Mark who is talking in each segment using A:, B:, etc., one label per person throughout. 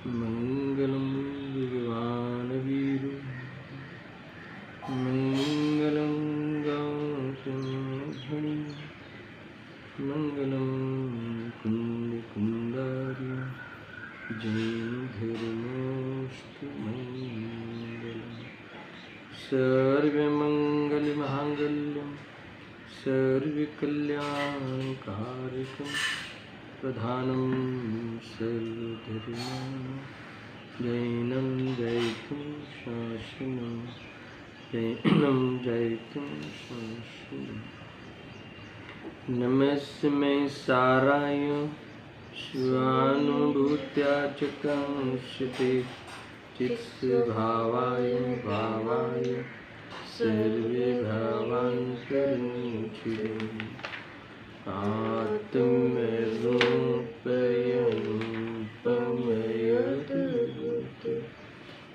A: मंगलम भगवान वीर मंगलम गौतमधनि मंगलम कुंद कुंडारी जैन धर्मोस्तु मंगलम सर्वमंगल मांगल्यम सर्वकल्याणकारकं प्रधानं सर्वधर्माणां जैनं जयितुं शासनं जैनं जयितुं शासनं नमस्मै साराय स्वानुभूत्या च कंसते चित्स्वभावाय भावाय सर्वे भावान्तरिक्षिणे आत्मरूपयरूपमयद्भूत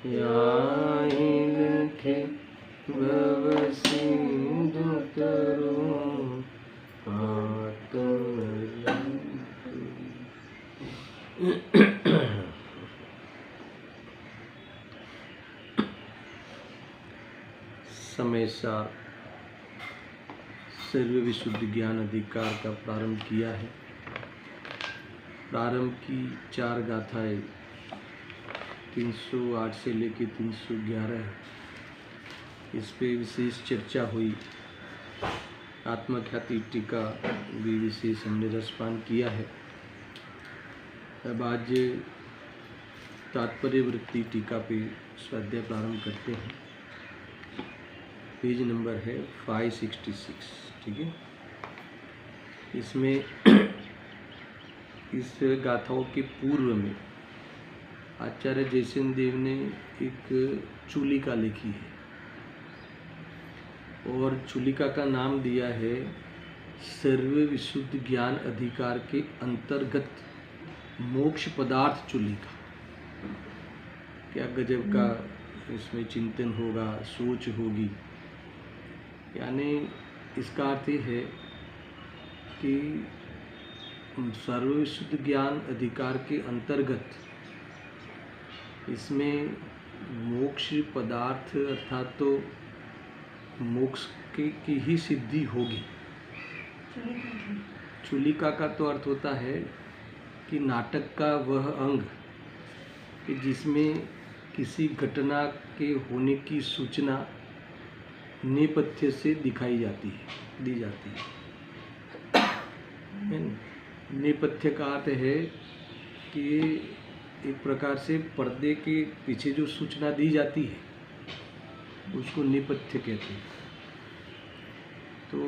A: याहि लखे भवसिन्धुतरो समय सार सर्व विशुद्ध ज्ञान अधिकार का प्रारंभ किया है। प्रारंभ की 4 गाथाएं 308 से लेकर 311 है। इस पे विशेष चर्चा हुई। आत्मख्याति टीका भी विशेष हमने रसपान किया है। अब आज तात्पर्य वृत्ति टीका पे स्वाध्याय प्रारंभ करते हैं। पेज नंबर है 566। ठीक है। इसमें इस गाथाओं के पूर्व में आचार्य जयसेन देव ने एक चूलिका लिखी है और चूलिका का नाम दिया है सर्व विशुद्ध ज्ञान अधिकार के अंतर्गत मोक्ष पदार्थ चूलिका। क्या गजब का इसमें चिंतन होगा, सोच होगी। यानी इसका अर्थ ये है कि सर्व विशुद्ध ज्ञान अधिकार के अंतर्गत इसमें मोक्ष पदार्थ अर्थात तो मोक्ष की ही सिद्धि होगी। चूलिका का तो अर्थ होता है कि नाटक का वह अंग कि जिसमें किसी घटना के होने की सूचना नेपथ्य से दिखाई जाती है, दी जाती है। नेपथ्य का अर्थ है कि एक प्रकार से पर्दे के पीछे जो सूचना दी जाती है उसको नेपथ्य कहते हैं। तो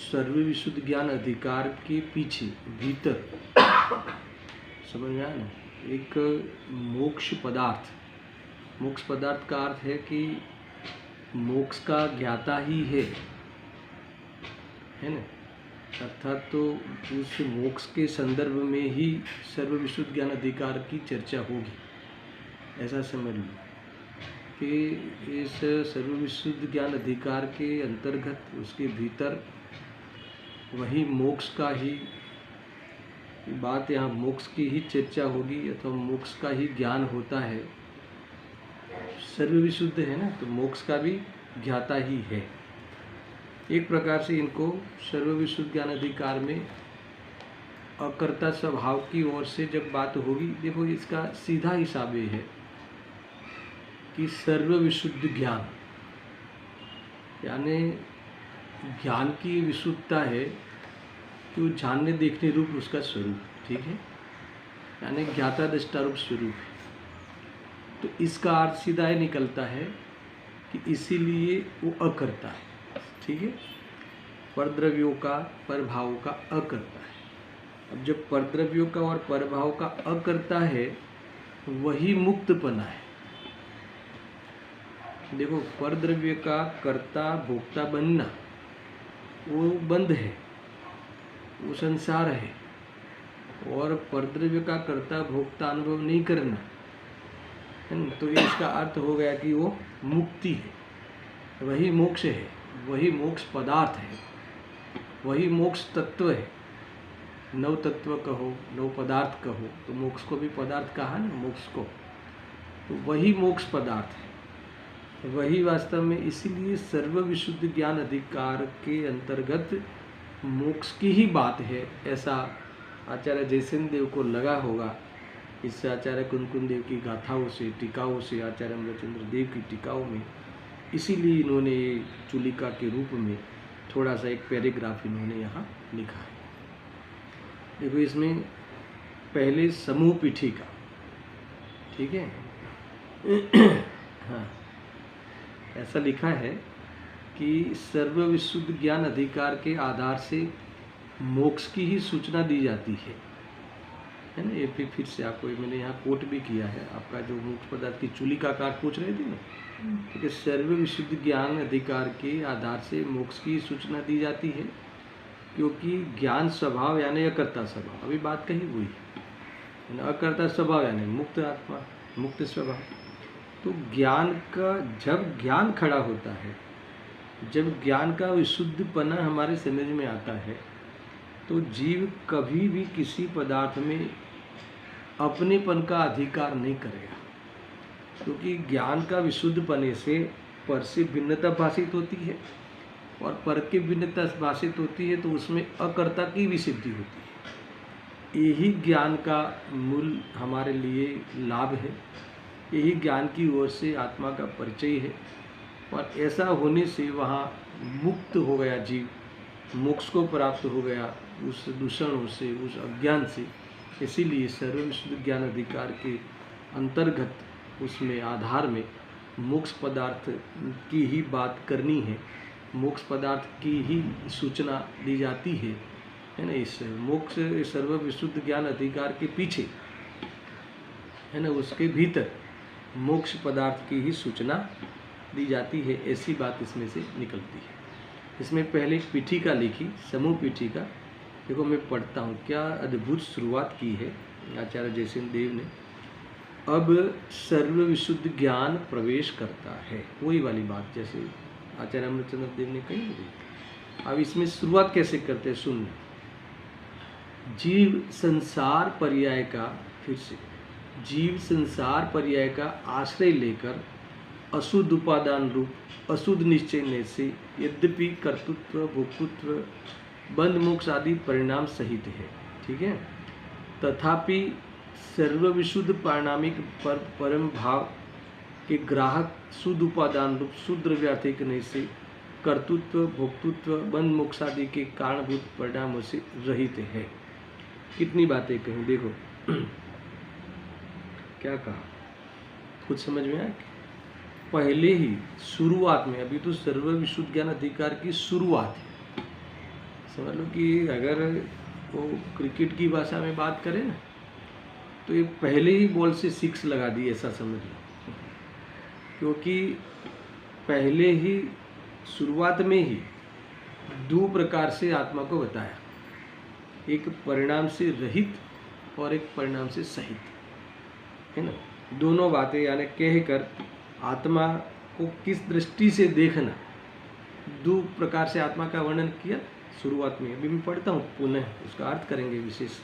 A: सर्व विशुद्ध ज्ञान अधिकार के पीछे भीतर समझ में आया ना, एक मोक्ष पदार्थ। मोक्ष पदार्थ का अर्थ है कि मोक्ष का ज्ञाता ही है ना। अर्थात तो उस मोक्ष के संदर्भ में ही सर्व विशुद्ध ज्ञान अधिकार की चर्चा होगी। ऐसा समझ लो कि इस सर्व विशुद्ध ज्ञान अधिकार के अंतर्गत उसके भीतर वही मोक्ष का ही बात, यहाँ मोक्ष की ही चर्चा होगी अथवा मोक्ष का ही ज्ञान होता है। सर्व विशुद्ध है ना, तो मोक्ष का भी ज्ञाता ही है। एक प्रकार से इनको सर्व विशुद्ध ज्ञान अधिकार में अकर्ता स्वभाव की ओर से जब बात होगी, देखो इसका सीधा हिसाब ये है कि सर्व विशुद्ध ज्ञान यानी ज्ञान की विशुद्धता है कि वो जानने देखने रूप उसका स्वरूप, ठीक है, यानी ज्ञाता दृष्टा रूप स्वरूप है। तो इसका अर्थ सीधा ही निकलता है कि इसीलिए वो अकर्ता है। ठीक है, परद्रव्यों का परभाव का अकर्ता है। अब जब परद्रव्यों का और परभाव का अकर्ता है वही मुक्तपना है। देखो परद्रव्य का कर्ता भोक्ता बनना वो बंध है, वो संसार है, और परद्रव्य का कर्ता भोक्ता अनुभव नहीं करना है, तो इसका अर्थ हो गया कि वो मुक्ति है, वही मोक्ष है, वही मोक्ष पदार्थ है, वही मोक्ष तत्व है। नव तत्व कहो, नव पदार्थ कहो, तो मोक्ष को भी पदार्थ कहा ना, मोक्ष को, तो वही मोक्ष पदार्थ है, वही वास्तव में। इसीलिए सर्व विशुद्ध ज्ञान अधिकार के अंतर्गत मोक्ष की ही बात है, ऐसा आचार्य जयसेन देव को लगा होगा। इस आचार्य कुंदकुन देव की गाथाओं से, टीकाओं से, आचार्य अमृतचंद्र देव की टीकाओं में, इसीलिए इन्होंने ये चुलिका के रूप में थोड़ा सा एक पैराग्राफ इन्होंने यहाँ लिखा है। देखो इसमें पहले समूह पीठिका, ठीक है। हाँ, ऐसा लिखा है कि सर्व विशुद्ध ज्ञान अधिकार के आधार से मोक्ष की ही सूचना दी जाती है ना। ये फिर से आपको मैंने यहाँ कोट भी किया है, आपका जो मोक्ष पदार्थ की चुलिका कार पूछ रहे थे ना, ठीक है। सर्व विशुद्ध ज्ञान अधिकार के आधार से मोक्ष की सूचना दी जाती है, क्योंकि ज्ञान स्वभाव यानी अकर्ता स्वभाव, अभी बात कही हुई है, अकर्ता स्वभाव यानी मुक्त आत्मा, मुक्त स्वभाव। तो ज्ञान का जब ज्ञान खड़ा होता है, जब ज्ञान का विशुद्धपना हमारे समझ में आता है, तो जीव कभी भी किसी पदार्थ में अपनेपन का अधिकार नहीं करेगा, क्योंकि ज्ञान का विशुद्धपने से पर से भिन्नता भाषित होती है, और पर की भिन्नता भाषित होती है तो उसमें अकर्ता की भी सिद्धि होती है। यही ज्ञान का मूल हमारे लिए लाभ है, यही ज्ञान की ओर से आत्मा का परिचय है, और ऐसा होने से वहाँ मुक्त हो गया जीव, मोक्ष को प्राप्त हो गया उस दूषणों से, उस अज्ञान से। इसीलिए सर्व विशुद्ध ज्ञान अधिकार के अंतर्गत उसमें आधार में मोक्ष पदार्थ की ही बात करनी है, मोक्ष पदार्थ की ही सूचना दी जाती है ना। इस मोक्ष सर्व विशुद्ध ज्ञान अधिकार के पीछे है ना, उसके भीतर मोक्ष पदार्थ की ही सूचना दी जाती है, ऐसी बात इसमें से निकलती है। इसमें पहले एक पीठिका लिखी, समूह पीठिका। देखो मैं पढ़ता हूँ, क्या अद्भुत शुरुआत की है आचार्य जयसेन देव ने। अब सर्व विशुद्ध ज्ञान प्रवेश करता है, वही वाली बात जैसे आचार्य अमृतचंद्र देव ने कही थी। अब इसमें शुरुआत कैसे करते हैं सुनना। जीव संसार पर्याय का, फिर से, जीव संसार पर्याय का आश्रय लेकर अशुद्ध उपादान रूप अशुद्ध निश्चय से यद्यपि कर्तृत्व, भोक्तृत्व, बंध मोक्ष आदि परिणाम सहित है, ठीक है, तथापि सर्व विशुद्ध पारिणामिक परम भाव के ग्राहक शुद्ध उपादान रूप शुद्ध द्रव्यार्थिक से कर्तृत्व, भोक्तृत्व, बंध मोक्ष आदि के कारणभूत परिणामों से रहित है। कितनी बातें कहीं, देखो क्या कहा, कुछ समझ में आया। पहले ही शुरुआत में, अभी तो सर्व विशुद्ध ज्ञान अधिकार की शुरुआत है, समझ लो कि अगर वो क्रिकेट की भाषा में बात करें ना, तो ये पहले ही बॉल से 6 लगा दी, ऐसा समझ लो। क्योंकि पहले ही शुरुआत में ही 2 प्रकार से आत्मा को बताया, एक परिणाम से रहित और एक परिणाम से सहित, है ना। दोनों बातें यानी कहकर आत्मा को किस दृष्टि से देखना, 2 प्रकार से आत्मा का वर्णन किया शुरुआत में। अभी मैं पढ़ता हूँ पुनः, उसका अर्थ करेंगे विशेष,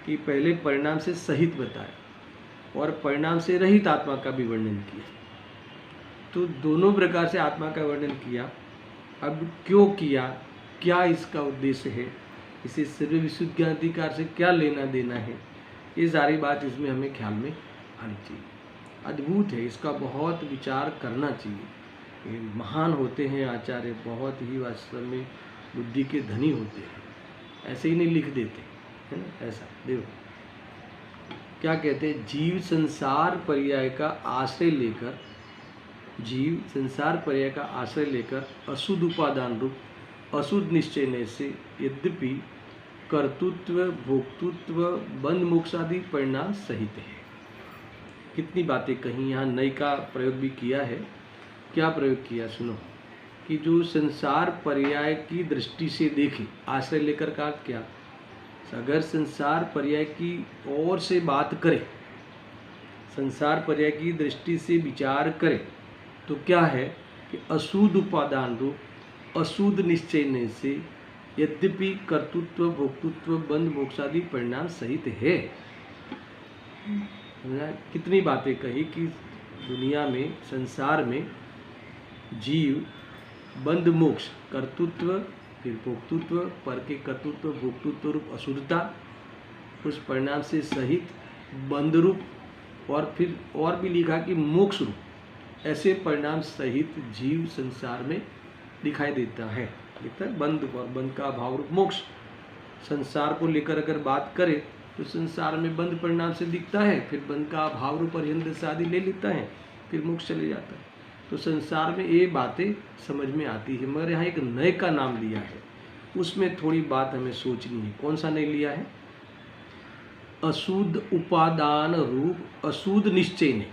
A: कि पहले परिणाम से सहित बताया और परिणाम से रहित आत्मा का भी वर्णन किया। तो दोनों प्रकार से आत्मा का वर्णन किया। अब क्यों किया, क्या इसका उद्देश्य है, इसे सर्व विशुद्ध ज्ञान अधिकार से क्या लेना देना है, ये सारी बात इसमें हमें ख्याल में आनी चाहिए। अद्भुत है, इसका बहुत विचार करना चाहिए। ये महान होते हैं आचार्य, बहुत ही वास्तव में बुद्धि के धनी होते हैं, ऐसे ही नहीं लिख देते, है ना। ऐसा देखो क्या कहते हैं, जीव संसार पर्याय का आश्रय लेकर, जीव संसार पर्याय का आश्रय लेकर अशुद्ध उपादान रूप अशुद्ध निश्चय से यद्यपि कर्तृत्व, भोक्तृत्व, बंध मोक्ष आदि परिणाम सहित है। कितनी बातें कहीं, यहाँ नई का प्रयोग भी किया है। क्या प्रयोग किया सुनो, कि जो संसार पर्याय की दृष्टि से देखे, आश्रय लेकर का क्या, अगर संसार पर्याय की ओर से बात करे, संसार पर्याय की दृष्टि से विचार करे, तो क्या है कि अशुद्ध उपादान रूप अशुद्ध निश्चय से यद्यपि कर्तृत्व भोक्तृत्व बंध मोक्षादि परिणाम सहित है। कितनी बातें कही कि दुनिया में, संसार में जीव बंध मोक्ष, कर्तृत्व फिर भोक्तृत्व, पर के कर्तृत्व भोक्तृत्व रूप अशुद्धता, उस परिणाम से सहित बंध रूप, और फिर और भी लिखा कि मोक्ष रूप, ऐसे परिणाम सहित जीव संसार में दिखाई देता है। दिखता है बंध, और बंध का अभाव रूप मोक्ष। संसार को लेकर अगर बात करें तो संसार में बंध परिणाम से दिखता है, फिर बंध का अभाव रूप पर्यंत शादी ले लेता है, फिर मोक्ष चले जाता है। तो संसार में ये बातें समझ में आती है, मगर यहाँ एक नए का नाम लिया है, उसमें थोड़ी बात हमें सोचनी है। कौन सा नए लिया है? अशुद्ध उपादान रूप अशुद्ध निश्चय ने।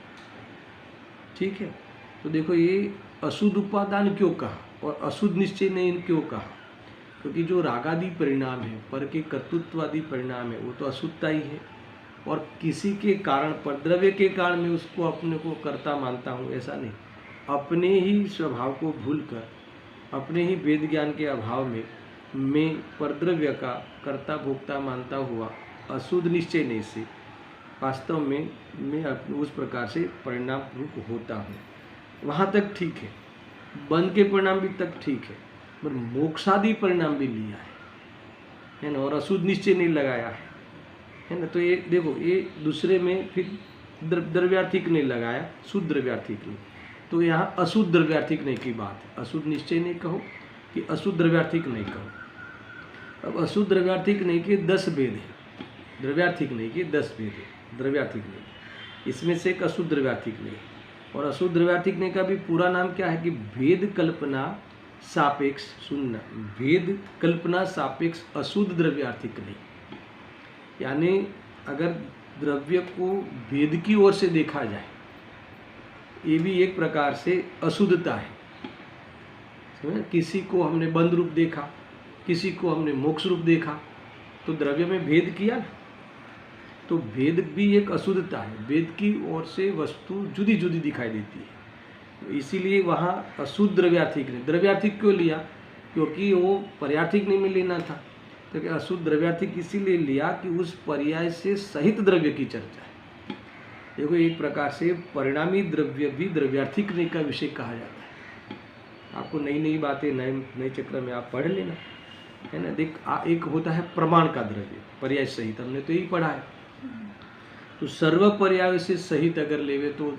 A: ठीक है, तो देखो ये अशुद्ध उपादान क्यों कहा और अशुद्ध निश्चय ने क्यों कहा? क्योंकि जो रागादि परिणाम है, पर के कर्तृत्वादि परिणाम है, वो तो अशुद्धता ही है। और किसी के कारण पर, द्रव्य के कारण मैं उसको अपने को कर्ता मानता हूँ, ऐसा नहीं। अपने ही स्वभाव को भूलकर, अपने ही वेद ज्ञान के अभाव में मैं परद्रव्य का कर्ता भोक्ता मानता हुआ अशुद्ध निश्चय नहीं से वास्तव में मैं उस प्रकार से परिणाम रूप होता हूँ। वहाँ तक ठीक है, बंध के परिणाम भी तक ठीक है, पर मोक्षादि परिणाम भी लिया है ना, और अशुद्ध निश्चय नहीं लगाया है ना। तो ये देखो, ये दूसरे में फिर द्रव्यार्थिक नहीं लगाया, शुद्ध द्रव्यार्थिक नहीं। तो यहाँ अशुद्ध द्रव्यार्थिक नहीं की बात है। अशुद्ध निश्चय नहीं कहो कि अशुद्ध द्रव्यार्थिक नहीं कहो। अब अशुद्ध द्रव्यार्थिक नहीं के 10 भेद है, द्रव्यार्थिक नहीं के 10 भेद है, द्रव्यार्थिक नहीं। इसमें से एक अशुद्ध द्रव्यार्थिक नहीं, और अशुद्ध द्रव्यार्थिक नहीं का भी पूरा नाम क्या है कि भेद कल्पना सापेक्ष, सुनना, भेद कल्पना सापेक्ष अशुद्ध द्रव्यार्थिक नहीं। यानी अगर द्रव्य को भेद की ओर से देखा जाए, ये भी एक प्रकार से अशुद्धता है। किसी को हमने बंध रूप देखा, किसी को हमने मोक्ष रूप देखा, तो द्रव्य में भेद किया ना, तो भेद भी एक अशुद्धता है। भेद की ओर से वस्तु जुदी जुदी दिखाई देती है, तो इसीलिए वहाँ अशुद्ध द्रव्यार्थिक नहीं। द्रव्यार्थिक क्यों लिया? क्योंकि वो पर्यार्थिक नहीं में लेना था, क्योंकि अशुद्ध द्रव्यार्थिक इसीलिए लिया कि उस पर्याय से सहित द्रव्य की चर्चा है। देखो, एक प्रकार से परिणामी द्रव्य भी द्रव्यार्थिक नहीं का विषय कहा जाता है। आपको नई नई बातें नए चक्र में आप पढ़ लेना, है ना। देख, एक होता है प्रमाण का द्रव्य, पर्याय सहित, हमने तो यही पढ़ा है। तो सर्व पर्याय से सहित अगर लेवे तो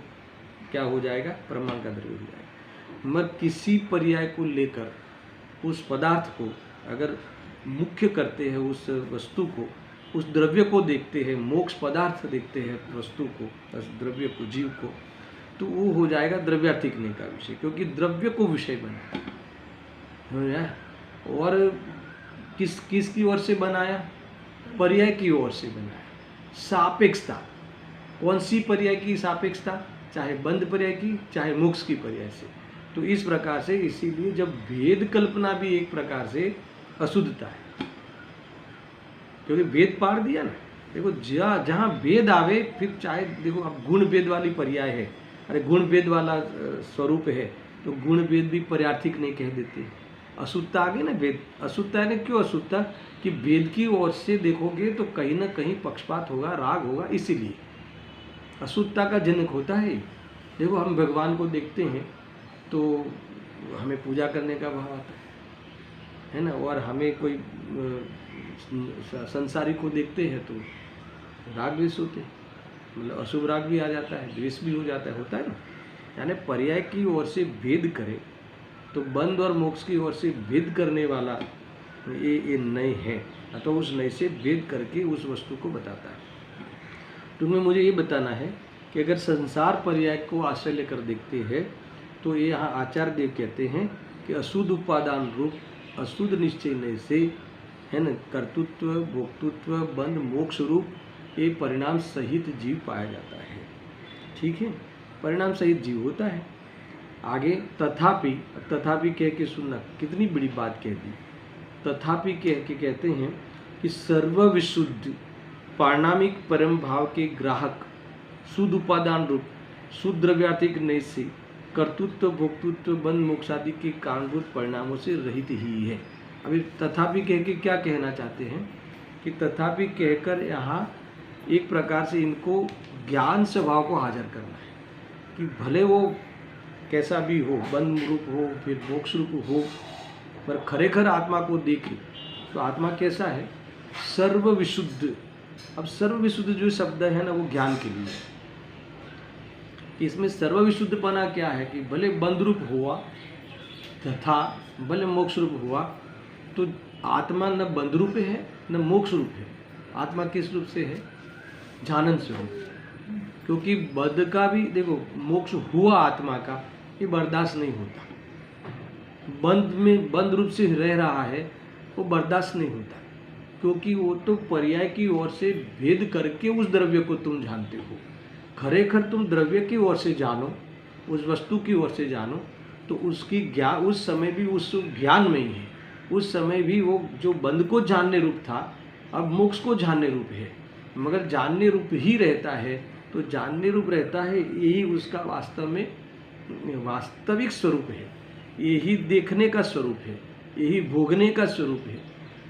A: क्या हो जाएगा? प्रमाण का द्रव्य हो जाएगा। मगर किसी पर्याय को लेकर उस पदार्थ को अगर मुख्य करते हैं, उस वस्तु को, उस द्रव्य को देखते हैं, मोक्ष पदार्थ देखते हैं वस्तु को, उस द्रव्य को, जीव को, तो वो हो जाएगा द्रव्यार्थिक नहीं का विषय, क्योंकि द्रव्य को विषय बनाया। और किसकी ओर से बनाया? पर्याय की ओर से बनाया। सापेक्षता, कौन सी पर्याय की सापेक्षता? चाहे बंध पर्याय की, चाहे मोक्ष की पर्याय से। तो इस प्रकार से, इसीलिए जब भेद कल्पना भी एक प्रकार से अशुद्धता है, क्योंकि भेद पाड़ दिया ना। देखो, जहाँ भेद आवे, फिर चाहे देखो अब गुण भेद वाली पर्याय है, अरे गुण भेद वाला स्वरूप है, तो गुण भेद भी पर्यार्थिक नहीं कह देते। अशुद्धता आ गई ना, भेद अशुद्धता है ना। क्यों अशुद्धता? कि भेद की ओर से देखोगे तो कहीं ना कहीं पक्षपात होगा, राग होगा, इसीलिए अशुद्धता का जनक होता है। देखो, हम भगवान को देखते हैं तो हमें पूजा करने का भाव आता है ना, और हमें कोई संसारी को देखते हैं तो राग द्वेष होते हैं, मतलब अशुभ राग भी आ जाता है, द्वेष भी हो जाता है, होता है ना। यानी पर्याय की ओर से भेद करे तो बंध और मोक्ष की ओर से भेद करने वाला ये नय है, तो उस नय से भेद करके उस वस्तु को बताता है। तुम्हें मुझे ये बताना है कि अगर संसार पर्याय को आश्रय लेकर देखते हैं तो ये यहाँ आचार्य देव कहते हैं कि अशुद्ध उपादान रूप अशुद्ध निश्चय नय से, है न, कर्तृत्व भोक्तृत्व बंध मोक्ष रूप ये परिणाम सहित जीव पाया जाता है। ठीक है, परिणाम सहित जीव होता है। आगे तथापि कह के सुनना, कितनी बड़ी बात कह दी। तथापि कह के कहते हैं कि सर्वविशुद्ध पारणामिक परम भाव के ग्राहक शुद्ध उपादान रूप शुद्ध द्रव्यार्थिक नय से कर्तृत्व भोक्तृत्व बंध मोक्षादि के कारणभूत परिणामों से रहित ही है। अभी तथापि कह के क्या कहना चाहते हैं कि तथापि कहकर यहाँ एक प्रकार से इनको ज्ञान स्वभाव को हाजिर करना है कि भले वो कैसा भी हो, बंद रूप हो फिर मोक्ष रूप हो, पर खरेखर आत्मा को देखे तो आत्मा कैसा है, सर्व विशुद्ध। अब सर्व विशुद्ध जो शब्द है ना वो ज्ञान के लिए, इसमें सर्व विशुद्धपना क्या है कि भले बंद रूप हुआ तथा भले मोक्ष रूप हुआ, तो आत्मा न बंद रूप है न मोक्ष रूप है। आत्मा किस रूप से है, जानन स्वरूप। क्योंकि बंध का भी देखो, मोक्ष हुआ आत्मा का ये बर्दाश्त नहीं होता, बंद में बंद रूप से रह रहा है वो बर्दाश्त नहीं होता, क्योंकि वो तो पर्याय की ओर से भेद करके उस द्रव्य को तुम जानते हो। खरेखर तुम द्रव्य की ओर से जानो, उस वस्तु की ओर से जानो, तो उसकी ज्ञान उस समय भी उस ज्ञान में ही है। उस समय भी वो जो बंध को जानने रूप था अब मोक्ष को जानने रूप है, मगर जानने रूप ही रहता है। तो जानने रूप रहता है, यही उसका वास्तव में वास्तविक स्वरूप है, यही देखने का स्वरूप है, यही भोगने का स्वरूप है,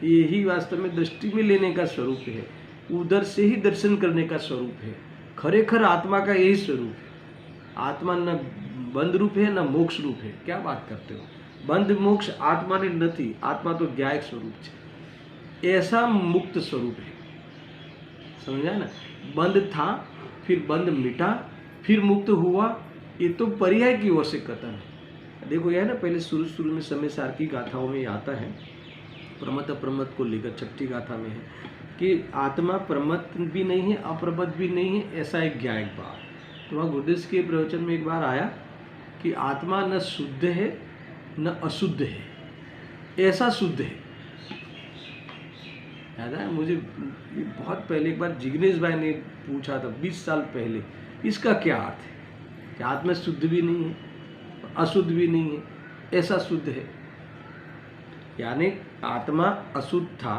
A: यही वास्तव में दृष्टि में लेने का स्वरूप है, उधर से ही दर्शन करने का स्वरूप है। खरेखर आत्मा का यही स्वरूप है। आत्मा न बंद रूप है न मोक्ष रूप है। क्या बात करते हो, बंद मोक्ष आत्मा ने नहीं, आत्मा तो ज्ञायक स्वरूप है, ऐसा मुक्त स्वरूप है। समझा ना, बंद था फिर बंद मिटा फिर मुक्त हुआ, ये तो पर्याय की ओर से कथन है। देखो यह ना पहले शुरू में समय सार की गाथाओं में आता है, प्रमत अप्रमत को लेकर छठी गाथा में है कि आत्मा प्रमत भी नहीं है अप्रमत भी नहीं है, ऐसा एक ज्ञायक भाव। तो वहाँ गुरुदेव के प्रवचन में एक बार आया कि आत्मा न शुद्ध है न अशुद्ध है, ऐसा शुद्ध है। याद है मुझे, बहुत पहले एक बार जिग्नेश भाई ने पूछा था 20 साल पहले, इसका क्या अर्थ है कि आत्मा शुद्ध भी नहीं है अशुद्ध भी नहीं है, ऐसा शुद्ध है। यानी आत्मा अशुद्ध था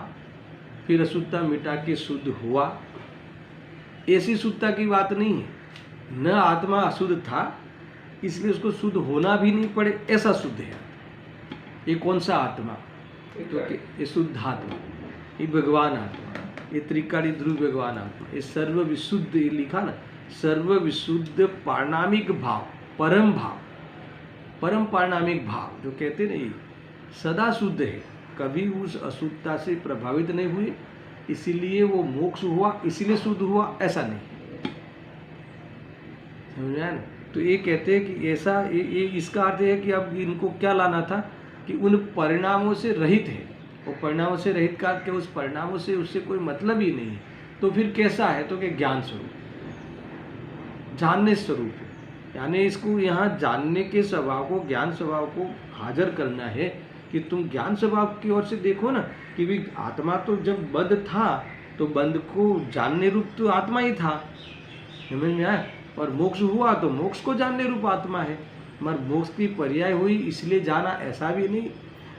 A: फिर अशुद्धता मिटा के शुद्ध हुआ, ऐसी शुद्धता की बात नहीं है। न आत्मा अशुद्ध था इसलिए उसको शुद्ध होना भी नहीं पड़े, ऐसा शुद्ध है। ये कौन सा आत्मा, तो ये शुद्ध आत्मा, ये भगवान आत्मा, ये त्रिकाली ध्रुव भगवान आत्मा, ये सर्व विशुद्ध, ये लिखा ना सर्व विशुद्ध पारणामिक भाव, परम भाव, परम पारणामिक भाव जो कहते नहीं, सदा शुद्ध है, कभी उस अशुद्धता से प्रभावित नहीं हुए, इसीलिए वो मोक्ष हुआ, इसीलिए शुद्ध हुआ, ऐसा नहीं। समझा ना। तो ये कहते हैं कि ऐसा ये इसका अर्थ है कि अब इनको क्या लाना था कि उन परिणामों से रहित है। वो परिणामों से रहित का कि उस परिणामों से उससे कोई मतलब ही नहीं है, तो फिर कैसा है, तो कि ज्ञान स्वरूप, जानने स्वरूप है। यानी इसको यहाँ जानने के स्वभाव को, ज्ञान स्वभाव को हाजिर करना है कि तुम ज्ञान स्वभाव की ओर से देखो ना कि भी आत्मा तो जब बंद था तो बंद को जानने रूप तो आत्मा ही था, समझ में आया, और मोक्ष हुआ तो मोक्ष को जानने रूप आत्मा है। मगर मोक्ष की पर्याय हुई इसलिए जाना, ऐसा भी नहीं,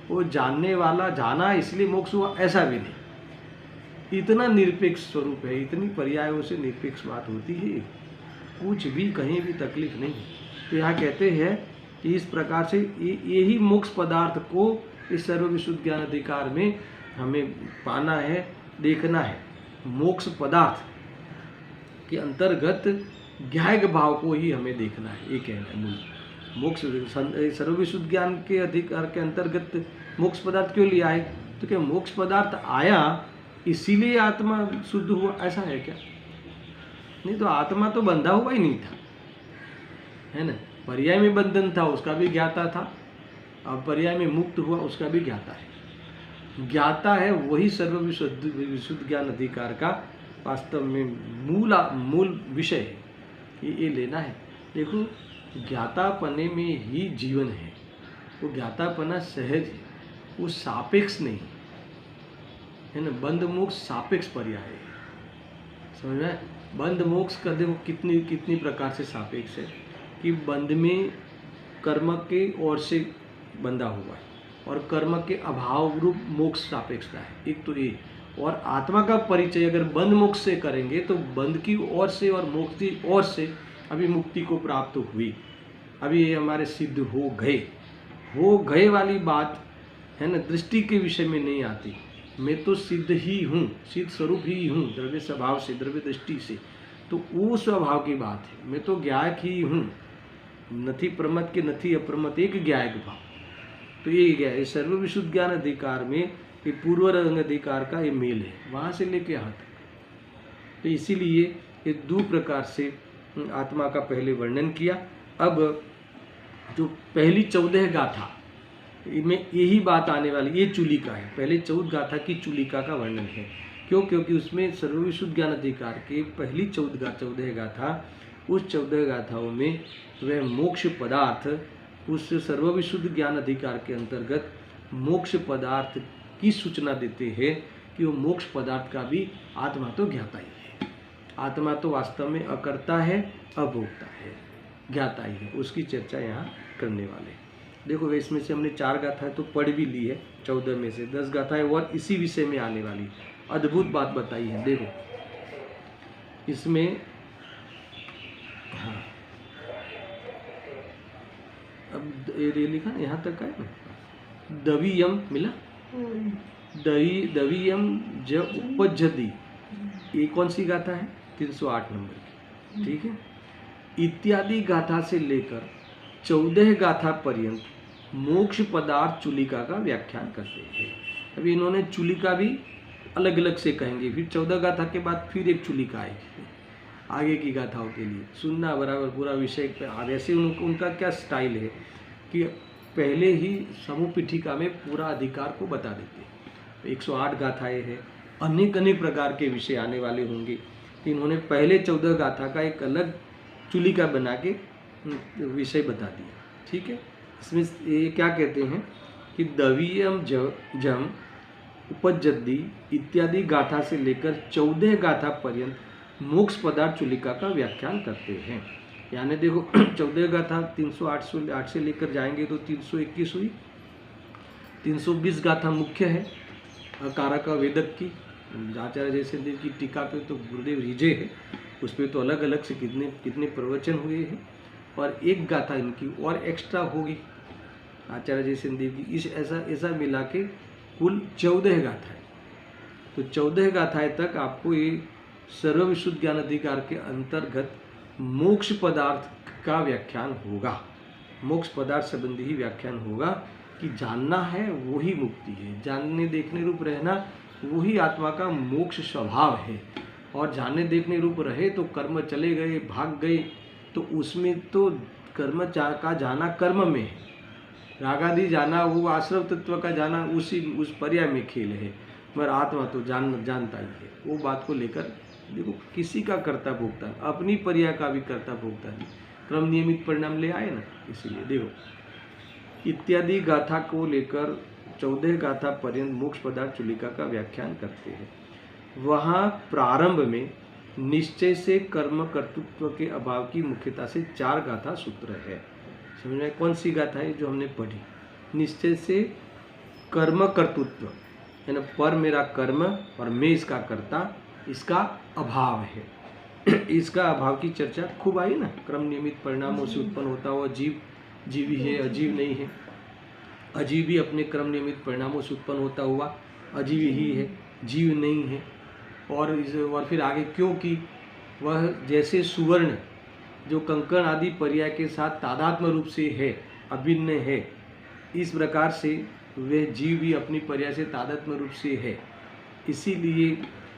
A: वो जानने वाला जाना इसलिए मोक्ष हुआ, ऐसा भी नहीं। इतना निरपेक्ष स्वरूप है, इतनी पर्यायों से निरपेक्ष बात होती है, कुछ भी कहीं भी तकलीफ नहीं। तो यहाँ कहते हैं कि इस प्रकार से यही मोक्ष पदार्थ को इस सर्व विशुद्ध ज्ञान अधिकार में हमें पाना है, देखना है। मोक्ष पदार्थ के अंतर्गत ज्ञायक भाव को ही हमें देखना है, ये कहना है मूल। मोक्ष सर्व विशुद्ध ज्ञान के अधिकार के अंतर्गत मोक्ष पदार्थ क्यों लिया है, तो क्या मोक्ष पदार्थ आया इसीलिए आत्मा शुद्ध हुआ, ऐसा है क्या? नहीं तो आत्मा तो बंधा हुआ ही नहीं था, है ना। पर्याय में बंधन था उसका भी ज्ञाता था, अब पर्याय में मुक्त हुआ उसका भी ज्ञाता है। ज्ञाता है वही सर्व विशुद्ध ज्ञान अधिकार का वास्तव में मूल विषय है, ये लेना है। देखो ज्ञातापने में ही जीवन है, वो ज्ञातापना सहज है, वो सापेक्ष नहीं है ना। बंध मोक्ष सापेक्ष पर्याय है, समझ में। बंध मोक्ष का देखो कितनी प्रकार से सापेक्ष है कि बंध में कर्म के ओर से बंधा हुआ है और कर्म के अभाव रूप मोक्ष सापेक्षता है, एक तो ये। और आत्मा का परिचय अगर बंध मोक्ष से करेंगे तो बंध की ओर से और मोक्ष की ओर से अभी मुक्ति को प्राप्त हुई, अभी ये हमारे सिद्ध हो गए वाली बात है ना, दृष्टि के विषय में नहीं आती। मैं तो सिद्ध ही हूँ, सिद्ध स्वरूप ही हूँ, द्रव्य स्वभाव से, द्रव्य दृष्टि से। तो वो स्वभाव की बात है। मैं तो ज्ञायक ही हूँ, नथी प्रमत के नथी अप्रमत, एक ज्ञायक भाव। तो ये क्या है, सर्व विशुद्ध ज्ञान अधिकार में ये पूर्व रंग अधिकार का ये मेल है, वहाँ से लेके यहाँ तक। तो इसीलिए ये दो प्रकार से आत्मा का पहले वर्णन किया। अब जो पहली 14 गाथा में यही बात आने वाली, ये चूलिका है। पहले 14 गाथा की चूलिका का वर्णन है। क्यों? क्योंकि उसमें सर्वविशुद्ध ज्ञान अधिकार के पहली 14 गाथा, उस 14 गाथाओं में वह मोक्ष पदार्थ, उस सर्वविशुद्ध ज्ञान अधिकार के अंतर्गत मोक्ष पदार्थ की सूचना देते हैं कि वो मोक्ष पदार्थ का भी आत्मा तो ज्ञाता ही है। आत्मा तो वास्तव में अकर्ता है, अभोक्ता है, ज्ञाता ही है। उसकी चर्चा यहाँ करने वाले। देखो इसमें से हमने 4 गाथाएं तो पढ़ भी ली है, 14 में से 10 गाथाएं और इसी विषय में आने वाली अद्भुत बात बताई है। देखो इसमें, हाँ अब ये लिखा ना, यहाँ तक है ना, दवीयम मिला, दवीयम ज उपजति, ये कौन सी गाथा है? 308 नंबर की, ठीक है। इत्यादि गाथा से लेकर 14 गाथा पर्यंत मोक्ष पदार्थ चूलिका का व्याख्यान करते हैं। अभी इन्होंने चूलिका भी अलग अलग से कहेंगे, फिर 14 गाथा के बाद फिर एक चूलिका आएगी आगे की गाथाओं के लिए। सुनना बराबर पूरा विषय पे। वैसे उनका क्या स्टाइल है कि पहले ही समूह पीठिका में पूरा अधिकार को बता देते हैं। 108 गाथाएं हैं, अनेक अनेक प्रकार के विषय आने वाले होंगे। तो इन्होंने पहले 14 गाथा का एक अलग चूलिका बना के विषय बता दिया, ठीक है। इसमें ये क्या कहते हैं कि दवीयम जम उपजद्दी इत्यादि गाथा से लेकर 14 गाथा पर्यंत मोक्ष पदार्थ चूलिका का व्याख्यान करते हैं। यानी देखो 14 गाथा 308 से लेकर जाएंगे तो 321 हुई। 320 गाथा मुख्य है कारक वेदक की, आचार्य जयसिंह की टीका पे तो गुरुदेव रिजे है, उस पर तो अलग अलग से कितने कितने प्रवचन हुए हैं। और एक गाथा इनकी और एक्स्ट्रा होगी आचार्य जयसिंह की, इस ऐसा मिला के कुल 14 गाथाएं। तो 14 गाथाएं तक आपको ये सर्वविशुद्ध ज्ञान अधिकार के अंतर्गत मोक्ष पदार्थ का व्याख्यान होगा। मोक्ष पदार्थ संबंधी ही व्याख्यान होगा कि जानना है वही मुक्ति है, जानने देखने रूप रहना वही आत्मा का मोक्ष स्वभाव है। और जानने देखने रूप रहे तो कर्म चले गए, भाग गए, तो उसमें तो कर्म का जाना कर्म में है, रागादि जाना वो आश्रव तत्व का जाना उस पर्याय में खेल है। मगर आत्मा तो जानता ही है। वो बात को लेकर देखो, किसी का कर्ता भोगता, अपनी पर्याय का भी कर्ता भोगता नहीं, क्रम नियमित परिणाम ले आए ना। इसीलिए देखो इत्यादि गाथा को लेकर 14 गाथा पर्यंत मोक्ष पदार्थ चूलिका का व्याख्यान करते हैं। वहाँ प्रारंभ में निश्चय से कर्म कर्तृत्व के अभाव की मुख्यता से 4 गाथा सूत्र है। समझ में कौन सी गाथा है जो हमने पढ़ी? निश्चय से कर्म कर्तृत्व, है ना, पर मेरा कर्म और मैं इसका कर्ता, इसका अभाव है। इसका अभाव की चर्चा खूब आई ना। क्रम नियमित परिणामों से उत्पन्न होता हुआ जीव जीवी है, अजीव नहीं है। अजीव भी अपने क्रम नियमित परिणामों से उत्पन्न होता हुआ अजीव ही है, जीव नहीं है। और फिर आगे, क्योंकि वह जैसे सुवर्ण जो कंकण आदि पर्याय के साथ तादात्म्य रूप से है, अभिन्न है, इस प्रकार से वह जीव भी अपनी पर्याय से तादात्म्य रूप से है। इसीलिए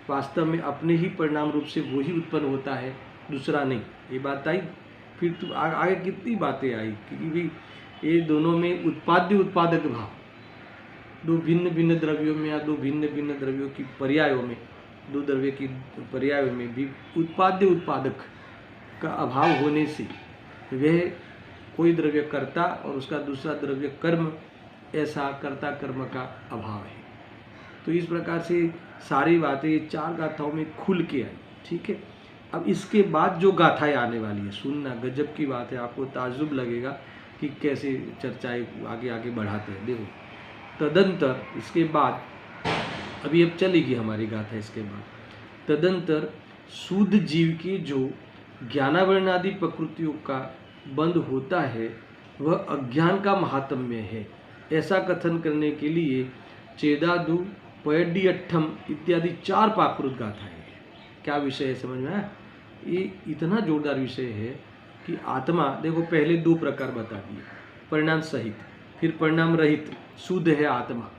A: वास्तव में अपने ही परिणाम रूप से वही उत्पन्न होता है, दूसरा नहीं। ये बात आई। फिर तो आगे कितनी बातें आई, क्योंकि भी ये दोनों में उत्पाद्य उत्पादक भाव, दो भिन्न भिन्न द्रव्यों में या दो भिन्न भिन्न द्रव्यों की पर्यायों में, दो द्रव्य की पर्यायों में भी उत्पाद्य उत्पादक का अभाव होने से वह कोई द्रव्य कर्ता और उसका दूसरा द्रव्य कर्म, ऐसा कर्ता कर्म का अभाव है। तो इस प्रकार से सारी बातें 4 गाथाओं में खुल के आई, ठीक है। अब इसके बाद जो गाथाएं आने वाली है, सुनना, गजब की बात है, आपको ताज्जुब लगेगा कि कैसे चर्चाएं आगे आगे बढ़ाते हैं। देखो तदंतर इसके बाद, अभी अब चलेगी हमारी गाथा इसके बाद, तदंतर शुद्ध जीव की जो ज्ञानावरण आदि प्रकृतियों का बंध होता है वह अज्ञान का महात्म्य है। ऐसा कथन करने के लिए चेदादु पैडियट्ठम इत्यादि 4 प्राकृत गाथाएं हैं। क्या विषय है समझ में आया? ये इतना जोरदार विषय है कि आत्मा देखो पहले 2 प्रकार बता दिए, परिणाम सहित, फिर परिणाम रहित, शुद्ध है आत्मा।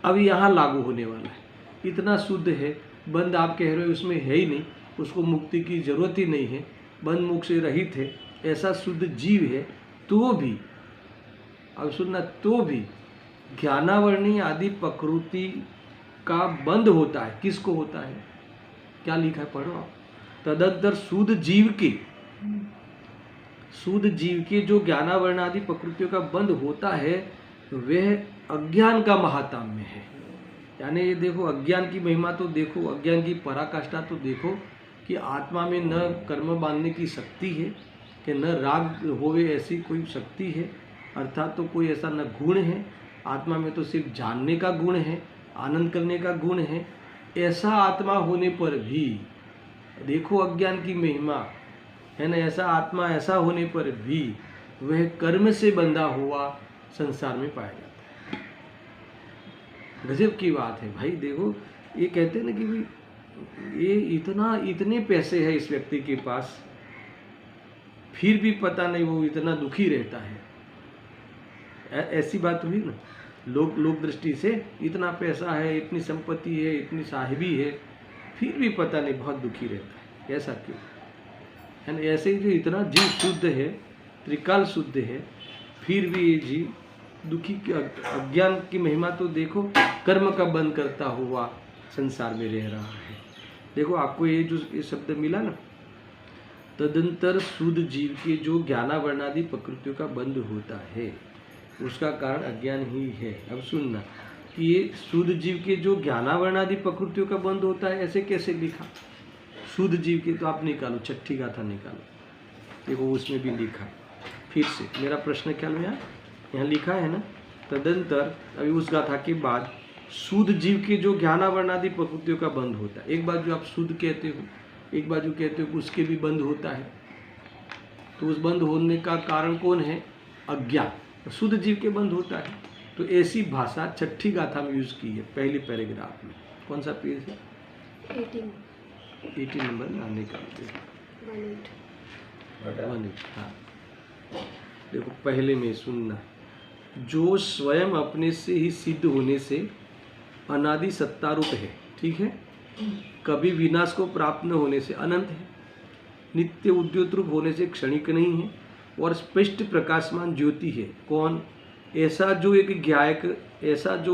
A: अब यहाँ लागू होने वाला है। इतना शुद्ध है, बंद आप कह रहे हो उसमें है ही नहीं, उसको मुक्ति की जरूरत ही नहीं है, बंद मुख से रहित है, ऐसा शुद्ध जीव है, तो भी अब सुनना, तो भी ज्ञानावरणी आदि प्रकृति का बंद होता है। किसको होता है? क्या लिखा है पढ़ो आप। तदंतर शुद्ध जीव के जो ज्ञानावरण आदि प्रकृतियों का बंद होता है वह अज्ञान का महात्म्य है। यानी ये देखो, अज्ञान की महिमा तो देखो, अज्ञान की पराकाष्ठा तो देखो कि आत्मा में न कर्म बांधने की शक्ति है, कि न राग होवे ऐसी कोई शक्ति है, अर्थात तो कोई ऐसा न गुण है। आत्मा में तो सिर्फ जानने का गुण है, आनंद करने का गुण है। ऐसा आत्मा होने पर भी देखो अज्ञान की महिमा है ना, ऐसा आत्मा ऐसा होने पर भी वह कर्म से बंधा हुआ संसार में पाया जाता है। गजब की बात है भाई। देखो ये कहते हैं ना कि भाई ये इतने पैसे है इस व्यक्ति के पास, फिर भी पता नहीं वो इतना दुखी रहता है। ऐसी बात हुई ना, लोक दृष्टि से इतना पैसा है, इतनी संपत्ति है, इतनी साहिबी है, फिर भी पता नहीं बहुत दुखी रहता है। ऐसा क्यों है ना? ऐसे ही जो इतना जीव शुद्ध है, त्रिकाल शुद्ध है, फिर भी ये जीव दुखी। अज्ञान की महिमा तो देखो, कर्म का बंध करता हुआ संसार में रह रहा है। देखो आपको ये जो ये शब्द मिला ना, तदंतर शुद्ध जीव के जो ज्ञानावरणादि प्रकृतियों का बंध होता है उसका कारण अज्ञान ही है। अब सुनना कि ये शुद्ध जीव के जो ज्ञानावरणादि प्रकृतियों का बंध होता है, ऐसे कैसे लिखा? शुद्ध जीव के तो आप निकालो, छठी गाथा निकालो, देखो उसमें भी लिखा। फिर से मेरा प्रश्न क्या में यहाँ लिखा है ना, तदंतर, अभी उस गाथा के बाद शुद्ध जीव के जो ज्ञानावरणादि प्रकृतियों का बंध होता है। एक बार जो आप शुद्ध कहते हो, एक बार जो कहते हो कि उसके भी बंध होता है, तो उस बंध होने का कारण कौन है? अज्ञान। शुद्ध जीव के बंध होता है। तो ऐसी भाषा छठी गाथा में यूज की है, पहले पैराग्राफ में। कौन सा पेज है? 18 नंबर में आने का। हाँ देखो पहले में सुनना, जो स्वयं अपने से ही सिद्ध होने से अनादि सत्तारूप है, ठीक है, कभी विनाश को प्राप्त न होने से अनंत है, नित्य उद्योत रूप होने से क्षणिक नहीं है, और स्पष्ट प्रकाशमान ज्योति है। कौन? ऐसा जो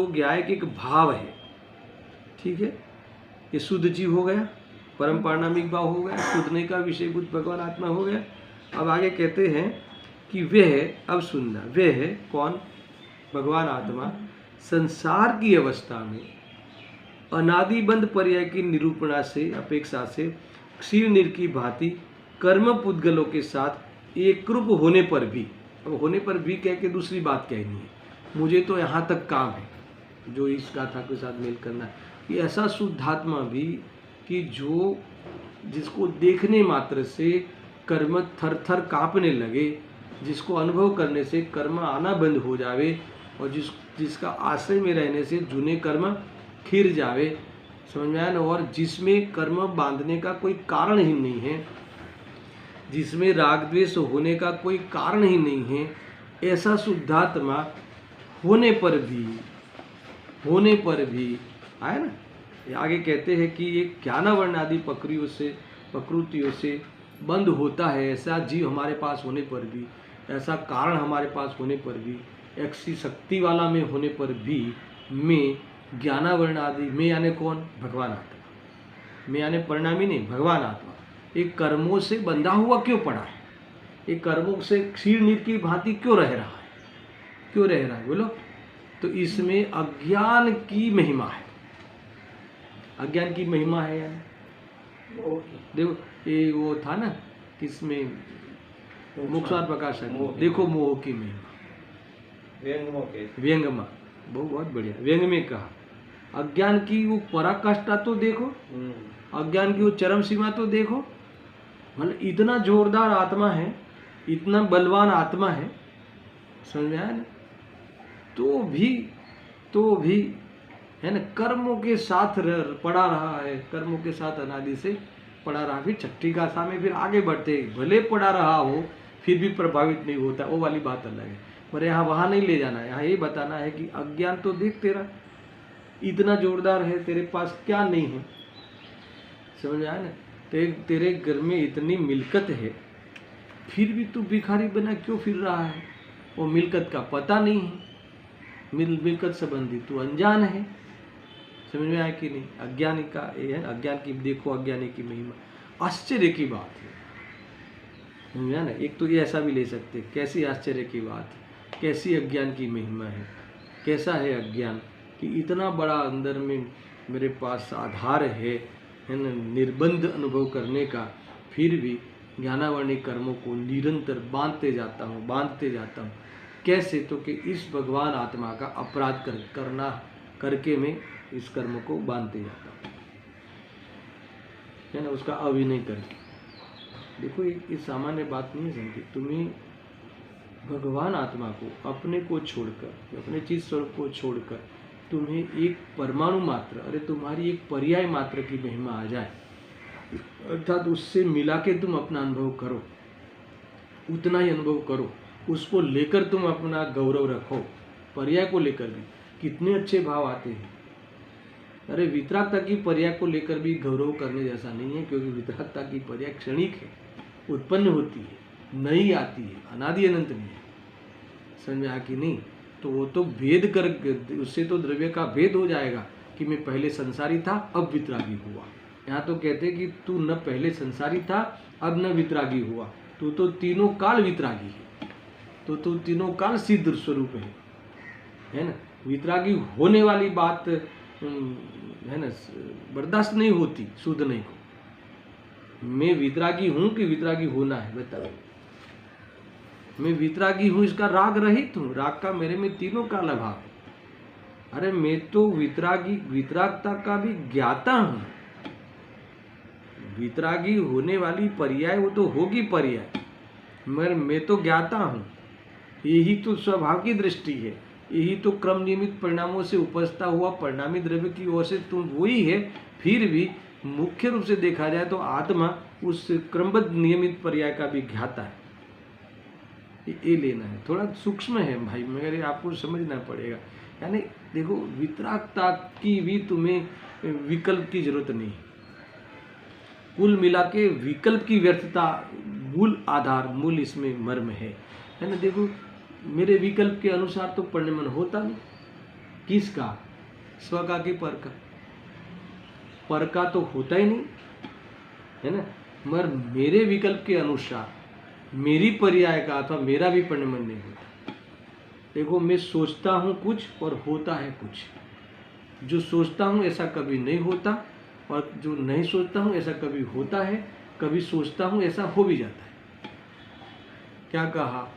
A: ज्ञायक एक भाव है, ठीक है, ये शुद्ध जीव हो गया, परम पारणामिक भाव हो गया, शुद्धने का विषयभूत भगवान आत्मा हो गया। अब आगे कहते हैं कि वह, अब सुनना, वह है कौन? भगवान आत्मा संसार की अवस्था में अनादिबंध पर्याय की निरूपणा से अपेक्षा से क्षीर की भांति कर्म पुद्गलों के साथ एकरूप होने पर भी, अब होने पर भी कह के दूसरी बात कहनी है, मुझे तो यहाँ तक काम है जो इस गाथा के साथ मेल करना है, कि ऐसा शुद्धात्मा भी कि जो जिसको देखने मात्र से कर्म थर थर कांपने लगे, जिसको अनुभव करने से कर्म आना बंद हो जावे, और जिसका आश्रय में रहने से जूने कर्म खिर जावे, समझ में आया ना, और जिसमें कर्म बांधने का कोई कारण ही नहीं है, जिसमें राग द्वेष होने का कोई कारण ही नहीं है, ऐसा शुद्धात्मा होने पर भी आया ना। आगे कहते हैं कि ये ज्ञानावरण आदि प्रकृतियों से बंद होता है, ऐसा जीव हमारे पास होने पर भी, ऐसा कारण हमारे पास होने पर भी, ऐसी शक्ति वाला में होने पर भी, मैं ज्ञानावरण आदि, मैं यानी कौन? भगवान आत्मा, मैं यानी परिणामी नहीं, भगवान आत्मा एक कर्मों से बंधा हुआ क्यों पड़ा है? एक कर्मों से क्षीर नीर की भांति क्यों रह रहा है? क्यों रह रहा है बोलो? तो इसमें अज्ञान की महिमा है। अज्ञान की महिमा है यानी देखो, ये वो था ना किसमें, मुक्तार प्रकाश है, देखो मोह की महिमा, व्यंग में बहुत बढ़िया, व्यंग में कहा अज्ञान की वो पराकाष्ठा तो देखो, अज्ञान की वो चरम सीमा तो देखो। मतलब इतना जोरदार आत्मा है, इतना बलवान आत्मा है, समझ में आया ना, तो भी है ना कर्मों के साथ पड़ा रहा है, कर्मों के साथ अनादि से पड़ा रहा। फिर छठी गाथा में फिर आगे बढ़ते, भले पड़ा रहा हो फिर भी प्रभावित नहीं होता, वो वाली बात अलग है। पर यहाँ वहाँ नहीं ले जाना है, यहाँ ये बताना है कि अज्ञान तो देख तेरा इतना जोरदार है, तेरे पास क्या नहीं है, समझ में आया ना। तेरे घर में इतनी मिल्कत है, फिर भी तू भिखारी बना क्यों फिर रहा है? वो मिल्कत का पता नहीं है, मिल्कत संबंधी तू अनजान है। समझ में आया कि नहीं? अज्ञानी का ये है, अज्ञान की देखो, अज्ञानी की महिमा। आश्चर्य की बात है, समझ में आया ना। एक तो ये ऐसा भी ले सकते, कैसी आश्चर्य की बात है, कैसी अज्ञान की महिमा है, कैसा है अज्ञान कि इतना बड़ा अंदर में मेरे पास आधार है ना, निर्बंध अनुभव करने का, फिर भी ज्ञानावर्णी कर्मों को निरंतर बांधते जाता हूँ। कैसे? तो कि इस भगवान आत्मा का अपराध करके मैं इस कर्म को बांधते जाता हूँ, है ना, उसका अभिनय करके। देखो ये सामान्य बात नहीं है समझी। तुम्हें भगवान आत्मा को, अपने को छोड़कर, अपने चित स्वरूप को छोड़कर तुम्हें एक परमाणु मात्र, अरे तुम्हारी एक पर्याय मात्र की महिमा आ जाए, अर्थात उससे मिला के तुम अपना अनुभव करो, उतना ही अनुभव करो, उसको लेकर तुम अपना गौरव रखो। पर्याय को लेकर भी कितने अच्छे भाव आते हैं। अरे वितरागता की पर्याय को लेकर भी गौरव करने जैसा नहीं है, क्योंकि वितरागता की पर्याय क्षणिक है, उत्पन्न होती है, नई आती है, अनादि अनंत नहीं है। समझ में आया कि नहीं? तो वो तो भेद कर, उससे तो द्रव्य का भेद हो जाएगा कि मैं पहले संसारी था अब वितरागी हुआ। यहाँ तो कहते हैं कि तू न पहले संसारी था अब न वितरागी हुआ, तू तो तीनों काल वितरागी है, तो तू तीनों काल सिद्ध स्वरूप है ना। वितरागी होने वाली बात है ना बर्दाश्त नहीं होती शुद्ध नहीं को। मैं वितरागी हूं कि वितरागी होना है? बताओ। मैं वितरागी हूं, इसका राग रहित हूं, राग का मेरे में तीनों काल अभाव है। अरे मैं तो वितरागता का भी ज्ञाता हूं। वितरागी होने वाली पर्याय वो तो होगी पर्याय, मगर मैं तो ज्ञाता हूं। यही तो स्वभाव की दृष्टि है, यही तो क्रम नियमित परिणामों से उपजता हुआ परिणामी द्रव्य की ओर से तुम वही है। फिर भी मुख्य रूप से देखा जाए तो आत्मा उस क्रमबद्ध नियमित पर्याय का भी ज्ञाता है। ये लेना है, थोड़ा सूक्ष्म है भाई, मगर ये आपको समझना पड़ेगा। यानी देखो वितरागता की भी तुम्हें विकल्प की जरूरत नहीं। कुल मिला के विकल्प की व्यर्थता मूल आधार, मूल इसमें मर्म है ना। देखो मेरे विकल्प के अनुसार तो पढ़ने मन होता नहीं। किसका? स्व का कि पर का तो होता ही नहीं, है ना। मगर मेरे विकल्प के अनुसार मेरी पर्याय का अथवा मेरा भी पढ़ने मन नहीं होता। देखो मैं सोचता हूँ कुछ और होता है कुछ। जो सोचता हूँ ऐसा कभी नहीं होता, और जो नहीं सोचता हूँ ऐसा कभी होता है। कभी सोचता हूँ ऐसा हो भी जाता है। क्या कहा?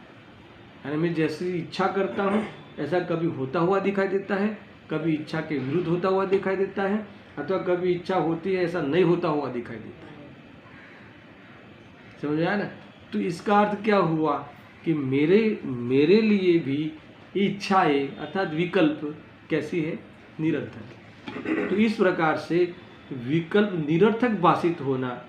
A: यानी मैं जैसी इच्छा करता हूँ ऐसा कभी होता हुआ दिखाई देता है, कभी इच्छा के विरुद्ध होता हुआ दिखाई देता है, अथवा कभी इच्छा होती है ऐसा नहीं होता हुआ दिखाई देता है। समझ आया ना? तो इसका अर्थ क्या हुआ कि मेरे लिए भी इच्छाएं अर्थात विकल्प कैसी है? निरर्थक। तो इस प्रकार से विकल्प निरर्थक भाषित होना,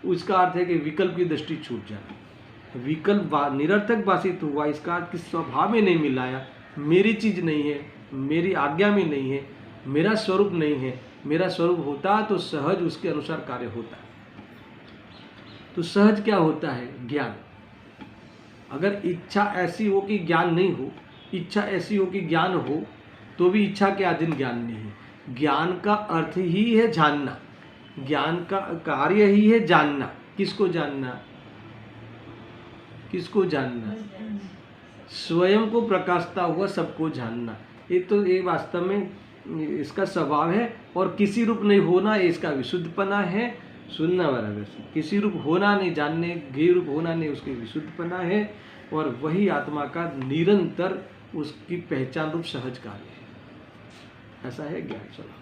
A: उसका अर्थ है कि विकल्प की दृष्टि छूट जाना। विकल्प निरर्थक भाषित हुआ, इसका अर्थ कि स्वभाव में नहीं मिलाया, मेरी चीज नहीं है, मेरी आज्ञा में नहीं है, मेरा स्वरूप नहीं है। मेरा स्वरूप होता तो सहज उसके अनुसार कार्य होता। तो सहज क्या होता है? ज्ञान। अगर इच्छा ऐसी हो कि ज्ञान नहीं हो, इच्छा ऐसी हो कि ज्ञान हो, तो भी इच्छा के अधीन ज्ञान नहीं है। ज्ञान का अर्थ ही है जानना, ज्ञान का कार्य ही है जानना। किसको जानना? किसको जानना? स्वयं को प्रकाशता हुआ सबको जानना। ये वास्तव में इसका स्वभाव है, और किसी रूप नहीं होना ये इसका विशुद्धपना है। सुनना बराबर से, किसी रूप होना नहीं, जानने ज्ञेय रूप होना नहीं, उसकी विशुद्धपना है। और वही आत्मा का निरंतर उसकी पहचान रूप सहज कार्य है। ऐसा है ज्ञान। चलो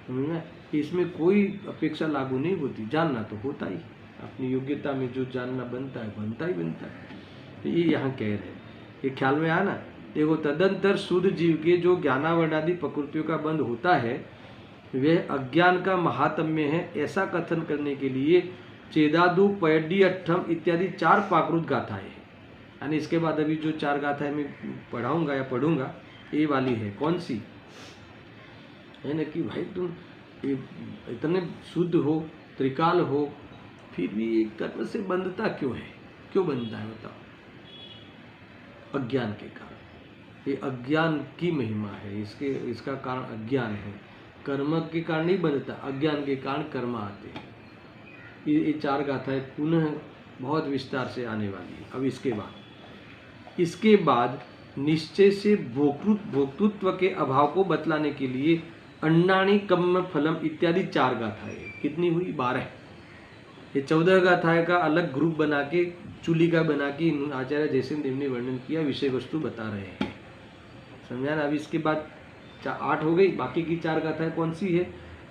A: समझना, इसमें कोई अपेक्षा लागू नहीं होती। जानना तो होता ही, अपनी योग्यता में जो जानना बनता है बनता ही बनता है। तो ये यहाँ कह रहे हैं ये ख्याल में आया ना। देखो, तदंतर शुद्ध जीव के जो ज्ञानावरणादि प्रकृतियों का बंध होता है वह अज्ञान का महात्म्य है, ऐसा कथन करने के लिए चेदादु पैडी अट्ठम इत्यादि 4 प्राकृत गाथाएं हैं। यानी इसके बाद अभी जो 4 गाथाएं मैं पढ़ाऊंगा या पढ़ूंगा ये वाली है। कौन सी है ना, कि भाई तुम इतने शुद्ध हो, त्रिकाल हो, फिर भी कर्म से बंधता क्यों है? क्यों बंधता है बताओ? अज्ञान के कारण। ये अज्ञान की महिमा है, इसका कारण अज्ञान है। कर्म के कारण नहीं बंधता, अज्ञान के कारण कर्म आते हैं। ये 4 गाथाएं पुनः बहुत विस्तार से आने वाली है। अब इसके बाद निश्चय से भोक्तृत्व के अभाव को बतलाने के लिए अन्नाणी कम्म फलम इत्यादि 4 गाथाएं। कितनी हुई? 12। ये 14 गाथाएं का अलग ग्रुप बना के, चुलिका बना के आचार्य जयसिंह देव ने वर्णन किया, विषय वस्तु बता रहे हैं। समझा ना। अब इसके बाद 8 हो गई। बाकी की 4 गाथाएं कौन सी है?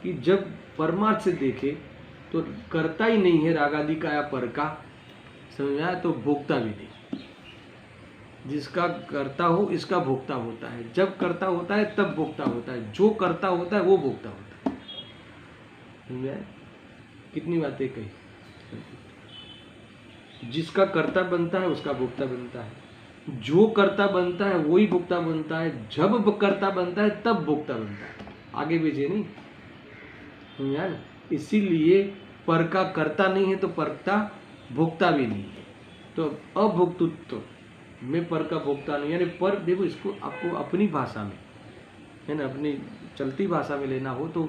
A: कि जब परमार्थ से देखे तो करता ही नहीं है रागादि का या पर का, समझ में आया, तो भोक्ता भी नहीं। जिसका करता हो इसका भोक्ता होता है। जब करता होता है तब भोक्ता होता है, जो करता होता है वो भोक्ता होता है। समझ में आया? कितनी बातें कही। जिसका कर्ता बनता है उसका भोक्ता बनता है, जो कर्ता बनता है वही भोक्ता बनता है, जब कर्ता बनता है तब भोक्ता बनता है, आगे पीछे नहीं। समझ में आया ना। इसीलिए पर का कर्ता नहीं है तो परता भोक्ता भी नहीं है। तो अभोक्तृत्व में पर का भोक्ता नहीं, यानी पर देखो, इसको आपको अपनी भाषा में है ना, अपनी चलती भाषा में लेना हो तो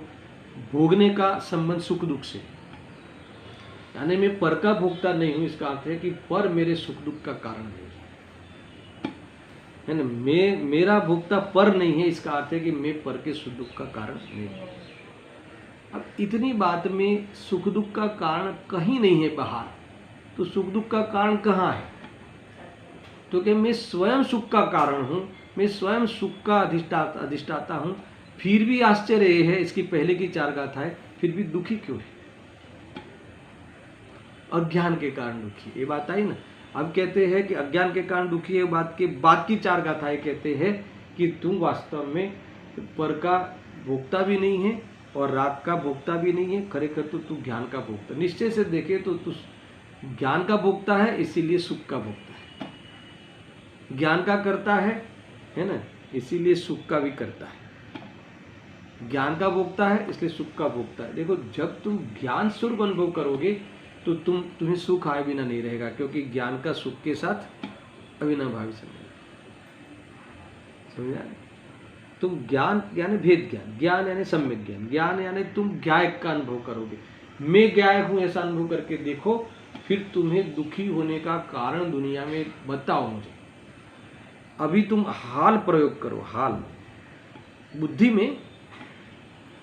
A: भोगने का संबंध सुख दुख से, यानी मैं पर का भोक्ता नहीं हूं, इसका अर्थ है कि पर मेरे सुख दुख का कारण नहीं है ना। मेरा भोक्ता पर नहीं है, इसका अर्थ है कि मैं पर के सुख दुख का कारण नहीं हूं। अब इतनी बात में सुख दुख का कारण कहीं नहीं है बाहर, तो सुख दुख का कारण कहाँ है? तो कि मैं स्वयं सुख का कारण हूं, मैं स्वयं सुख का अधिष्ठाता हूं, फिर भी आश्चर्य ये है, इसकी पहले की 4 गाथाएं, फिर भी दुखी क्यों है? अज्ञान के कारण दुखी। ये बात आई ना। अब कहते हैं कि अज्ञान के कारण दुखी है, बात के बाद की 4 गाथाएं कहते हैं कि तुम वास्तव में पर का भोक्ता भी नहीं है और राग का भोक्ता भी नहीं है, खरेखर तो तू ज्ञान का भोक्ता। निश्चय से देखे तो तू ज्ञान का भोक्ता है, इसीलिए सुख का भोक्ता है। ज्ञान का करता है ना, इसीलिए सुख का भी करता है। ज्ञान का भोक्ता है इसलिए सुख का भोक्ता है। देखो, जब तुम ज्ञान स्वरूप अनुभव करोगे तो तुम्हें सुख आए बिना नहीं रहेगा, क्योंकि ज्ञान का सुख के साथ अविनाभावी संबंध। समझा? तुम ज्ञान यानी भेद ज्ञान, ज्ञान यानी सम्यक ज्ञान, ज्ञान यानी तुम ज्ञायक का अनुभव करोगे। मैं ज्ञायक हूं ऐसा अनुभव करके देखो, फिर तुम्हें दुखी होने का कारण दुनिया में बताओ मुझे। अभी तुम हाल प्रयोग करो, हाल बुद्धि में,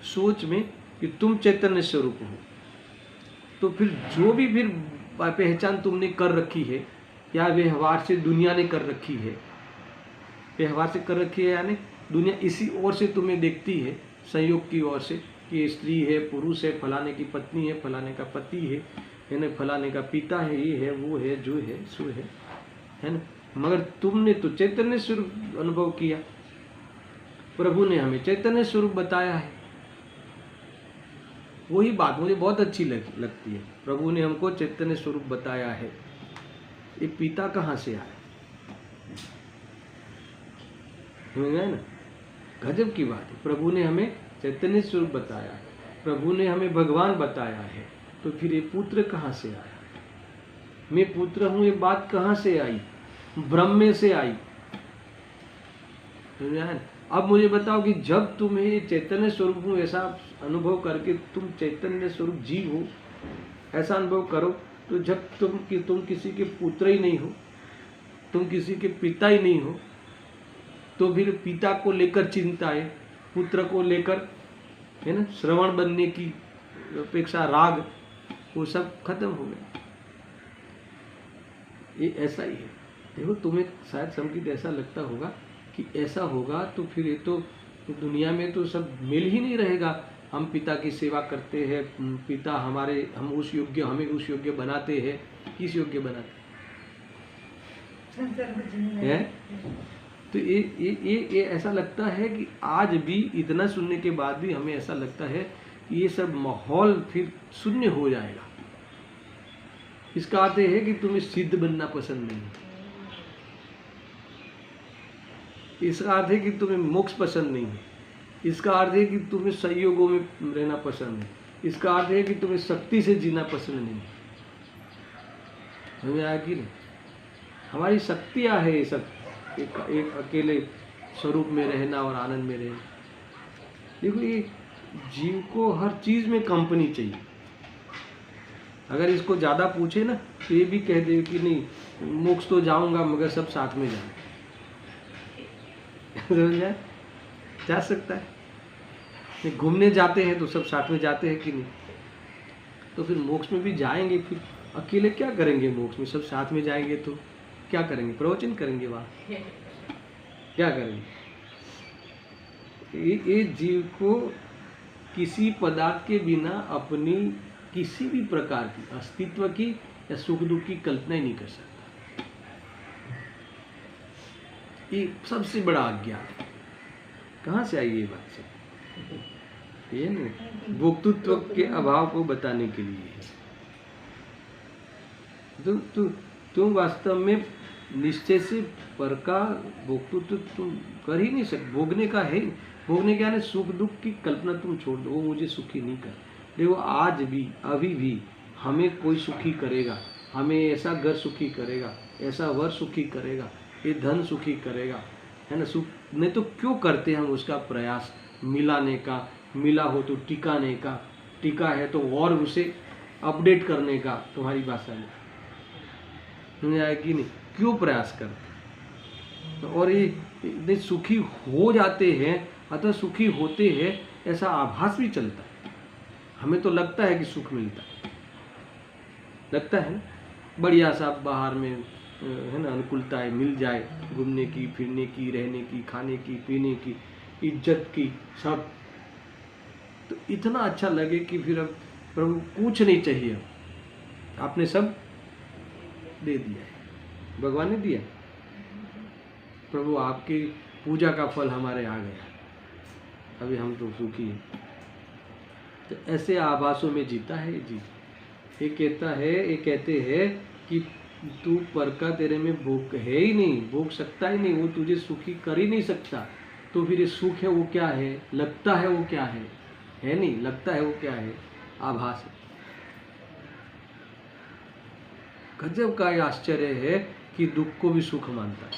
A: सोच में कि तुम चैतन्य स्वरूप हो, तो फिर जो भी फिर पहचान तुमने कर रखी है या व्यवहार से दुनिया ने कर रखी है, व्यवहार से कर रखी है यानी दुनिया इसी ओर से तुम्हें देखती है, संयोग की ओर से, कि स्त्री है, पुरुष है, फलाने की पत्नी है, फलाने का पति है ना, फलाने का पिता है, ये है, वो है, जो है, सो है ना। मगर तुमने तो चैतन्य स्वरूप अनुभव किया, प्रभु ने हमें चैतन्य स्वरूप बताया है। वही बात मुझे बहुत अच्छी लगती है, प्रभु ने हमको चैतन्य स्वरूप बताया है। ये पिता कहाँ से आया? समझ गए ना? गजब की बात है। प्रभु ने हमें चैतन्य स्वरूप बताया है, प्रभु ने हमें भगवान बताया है, तो फिर ये पुत्र कहाँ से आया? मैं पुत्र हूं, ये बात कहाँ से आई? ब्रह्म से आई। अब मुझे बताओ कि जब तुम्हें चैतन्य स्वरूप हूं ऐसा अनुभव करके तुम चैतन्य स्वरूप जीव हो ऐसा अनुभव करो, तो जब तुम किसी के पुत्र ही नहीं हो, तुम किसी के पिता ही नहीं हो, तो फिर पिता को लेकर चिंता है, पुत्र को लेकर है ना, श्रवण बनने की अपेक्षा राग, वो सब खत्म हो गया। ये ऐसा ही है। देखो, तुम्हें शायद संकेत ऐसा लगता होगा कि ऐसा होगा तो फिर ये तो दुनिया में तो सब मिल ही नहीं रहेगा। हम पिता की सेवा करते हैं, पिता हमें उस योग्य बनाते हैं। किस योग्य बनाते? है। तो ये ऐसा लगता है कि आज भी इतना सुनने के बाद भी हमें ऐसा लगता है कि ये सब माहौल फिर शून्य हो जाएगा। इसका अर्थ है कि तुम्हें सिद्ध बनना पसंद नहीं, इसका अर्थ है कि तुम्हें मोक्ष पसंद नहीं है, इसका अर्थ है कि तुम्हें संयोगों में रहना पसंद है, इसका अर्थ है कि तुम्हें शक्ति से जीना पसंद नहीं। समझ आया कि नहीं? हमारी शक्तियाँ है ये सब, एक अकेले स्वरूप में रहना और आनंद में रहना। देखो ये जीव को हर चीज में कंपनी चाहिए। अगर इसको ज्यादा पूछे ना तो ये भी कह दे कि नहीं मोक्ष तो जाऊंगा मगर सब साथ में जाए। समझ जाए? जा सकता है। घूमने जाते हैं तो सब साथ में जाते हैं कि नहीं? तो फिर मोक्ष में भी जाएंगे, फिर अकेले क्या करेंगे? मोक्ष में सब साथ में जाएंगे तो क्या करेंगे? प्रवचन करेंगे वहाँ, क्या करेंगे? ये जीव को किसी पदार्थ के बिना अपनी किसी भी प्रकार की अस्तित्व की या सुख दुख की कल्पना ही नहीं कर सकता। ये सबसे बड़ा अज्ञान। कहाँ से आई ये बात सब? ये नहीं, भोक्तृत्व के अभाव को बताने के लिए। तुम वास्तव में निश्चय से पर का भोक्तृत्व तुम कर ही नहीं सकते। भोगने का है, भोगने क्या है? सुख दुख की कल्पना तुम छोड़ दो, वो मुझे सुखी नहीं कर। देखो आज भी अभी भी हमें कोई सुखी करेगा, हमें ऐसा घर सुखी करेगा, ऐसा वर सुखी करेगा, ये धन सुखी करेगा, है ना? सुख नहीं तो क्यों करते हम उसका प्रयास मिलाने का, मिला हो तो टिकाने का, टिका है तो और उसे अपडेट करने का। तुम्हारी भाषा में समझ आया कि नहीं? क्यों प्रयास करते? तो और ये इतने सुखी हो जाते हैं, अतः सुखी होते हैं ऐसा आभास भी चलता है। हमें तो लगता है कि सुख मिलता है, लगता है ना? बढ़िया सा बाहर में है ना अनुकूलताएं मिल जाए, घूमने की, फिरने की, रहने की, खाने की, पीने की, इज्जत की, सब तो इतना अच्छा लगे कि फिर अब प्रभु कुछ नहीं चाहिए, आपने सब दे दिया है, भगवान ने दिया। प्रभु आपकी पूजा का फल हमारे आ गया, अभी हम तो सुखी हैं। तो ऐसे आभासों में जीता है जी। ये कहते हैं कि तू पर का तेरे में भोग है ही नहीं, भोग सकता ही नहीं, वो तुझे सुखी कर ही नहीं सकता। तो फिर ये सुख है वो क्या है? लगता है वो क्या है नहीं, लगता है वो क्या है? आभास है। गजब का आश्चर्य है कि दुख को भी सुख मानता है।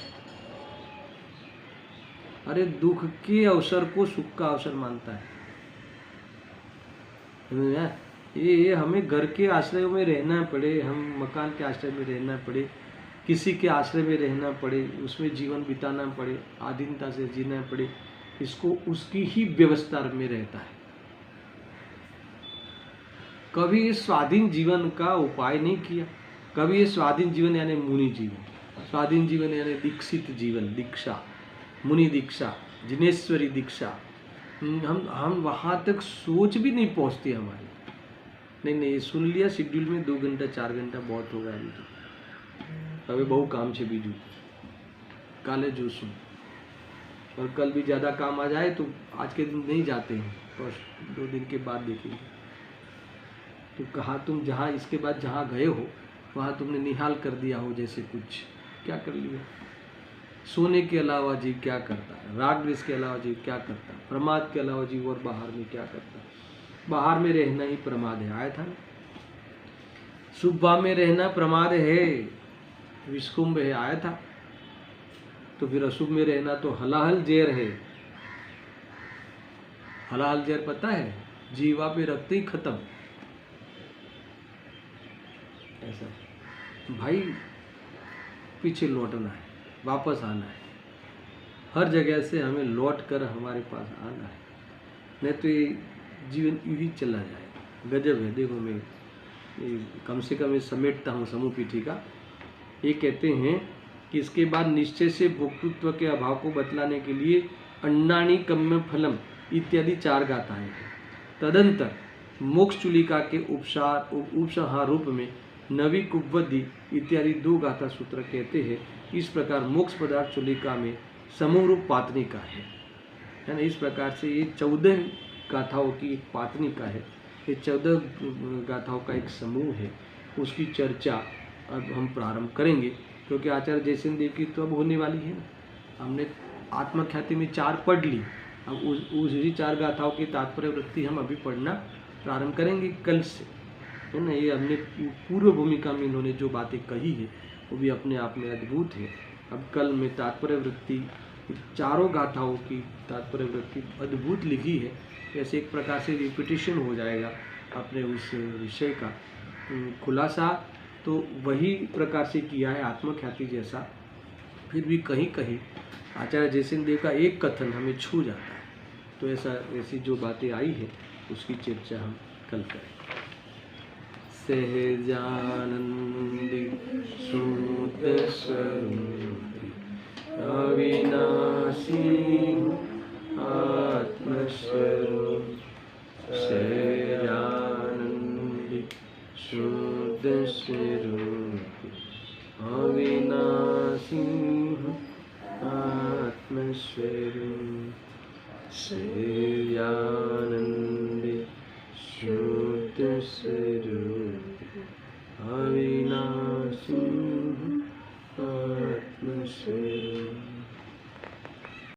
A: अरे दुख के अवसर को सुख का अवसर मानता है। ये हमें घर के आश्रय में रहना पड़े, हम मकान के आश्रय में रहना पड़े, किसी के आश्रय में रहना पड़े, उसमें जीवन बिताना पड़े, आधीनता से जीना पड़े, इसको उसकी ही व्यवस्था में रहता है। कभी इस स्वाधीन जीवन का उपाय नहीं किया। कभी ये स्वाधीन जीवन यानी मुनि जीवन, स्वाधीन जीवन यानी दीक्षित जीवन, दीक्षा, मुनि दीक्षा, जिनेश्वरी दीक्षा, हम वहाँ तक सोच भी नहीं पहुँचती हमारी। नहीं सुन लिया शेड्यूल में 2 घंटा 4 घंटा बहुत होगा अभी तो, अभी बहु काम छे बीजू काले जो सुन, और कल भी ज़्यादा काम आ जाए तो आज के दिन नहीं जाते हैं, बस 2 दिन के बाद देखेंगे। तो कहा तुम जहाँ इसके बाद जहाँ गए हो वहाँ तुमने निहाल कर दिया हो जैसे कुछ, क्या कर लिया? सोने के अलावा जीव क्या करता है? राग द्वेष के अलावा जीव क्या करता है? प्रमाद के अलावा जीव और बाहर में क्या करता है? बाहर में रहना ही प्रमाद है, आया था ना? सुबह में रहना प्रमाद है, विस्कुंभ है, आया था। तो फिर अशुभ में रहना तो हलाहल जेर है। हलाहल जेर पता है? जीवा पे रखते ही खत्म। ऐसा भाई पीछे लौटना है, वापस आना है, हर जगह से हमें लौट कर हमारे पास आना है, नहीं तो ये जीवन यूं ही चला जाएगा। गजब है। देखो मैं कम से कम समेटता हूँ समूह पीठी का। ये कहते हैं कि इसके बाद निश्चय से भोक्तृत्व के अभाव को बतलाने के लिए अन्नानी कम्य फलम इत्यादि 4 गाथाएं हैं। तदंतर मोक्ष चुलिका के उपसंहार रूप में नवी कुब्बदी इत्यादि 2 गाथा सूत्र कहते हैं इस प्रकार मोक्ष पदार्थ चुलिका में समूह रूप पातनिका है ना। इस प्रकार से ये 14 गाथाओं की एक पातनिका है, ये 14 गाथाओं का एक समूह है। उसकी चर्चा अब हम प्रारंभ करेंगे, क्योंकि आचार्य जयसिंह देव की तो अब होने वाली है ना। हमने आत्मख्याति में 4 पढ़ ली, अब उसी 4 गाथाओं की तात्पर्य वृत्ति हम अभी पढ़ना प्रारंभ करेंगे कल से, है ना। ये हमने पूर्व भूमिका में इन्होंने जो बातें कही है वो भी अपने आप में अद्भुत है। अब कल में तात्पर्य वृत्ति, चारों गाथाओं की तात्पर्य वृत्ति अद्भुत लिखी है। ऐसे एक प्रकार से रिपीटिशन हो जाएगा अपने उस विषय का। खुलासा तो वही प्रकार से किया है आत्मख्याति जैसा, फिर भी कहीं कहीं आचार्य जयसिंह देव का एक कथन हमें छू जाता है। तो ऐसी जो बातें आई है उसकी चर्चा हम कल करें। सहजानंदी सूत स्वरूपी अविनाशी आत्मस्वरूप, सहजानंदी सूत स्वरूपी अविनाशी आत्मस्वरूप, सहजानंदी शुद्ध स्वरूप अविनाशी आत्मस्वरूप।